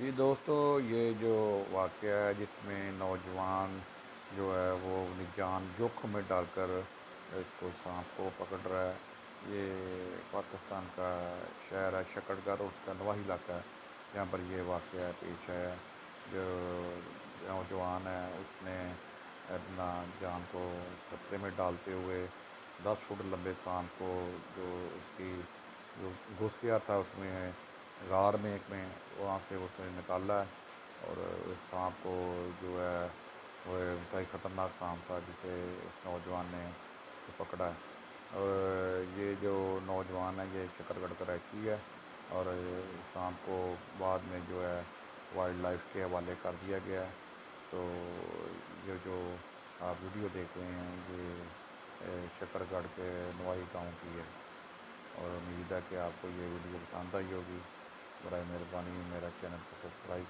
جی دوستو، یہ جو واقعہ ہے جس میں نوجوان جو ہے وہ اپنی جان جوکھم میں ڈال کر اس کو سانپ کو پکڑ رہا ہے، یہ پاکستان کا شہر ہے شکر گڑھ، اس کا نواحی علاقہ ہے جہاں پر یہ واقعہ پیش ہے۔ جو نوجوان ہے اس نے اپنا جان کو خطرے میں ڈالتے ہوئے 10 فٹ لمبے سانپ کو، جو اس کی جو گھس گیا تھا اس میں غار میں ایک میں، وہاں سے اس نے نکالا ہے۔ اور اس سانپ کو جو ہے وہ انتہائی خطرناک سانپ تھا جسے اس نوجوان نے پکڑا ہے۔ اور یہ جو نوجوان ہے یہ شکر گڑھ کا رہائشی ہے، اور سانپ کو بعد میں جو ہے وائلڈ لائف کے حوالے کر دیا گیا ہے۔ تو یہ جو آپ ویڈیو دیکھ رہے ہیں یہ شکر گڑھ کے نوائی گاؤں کی ہے، اور امید ہے کہ آپ کو یہ ویڈیو پسند آئی ہوگی۔ برائے مہربانی میرا چینل کو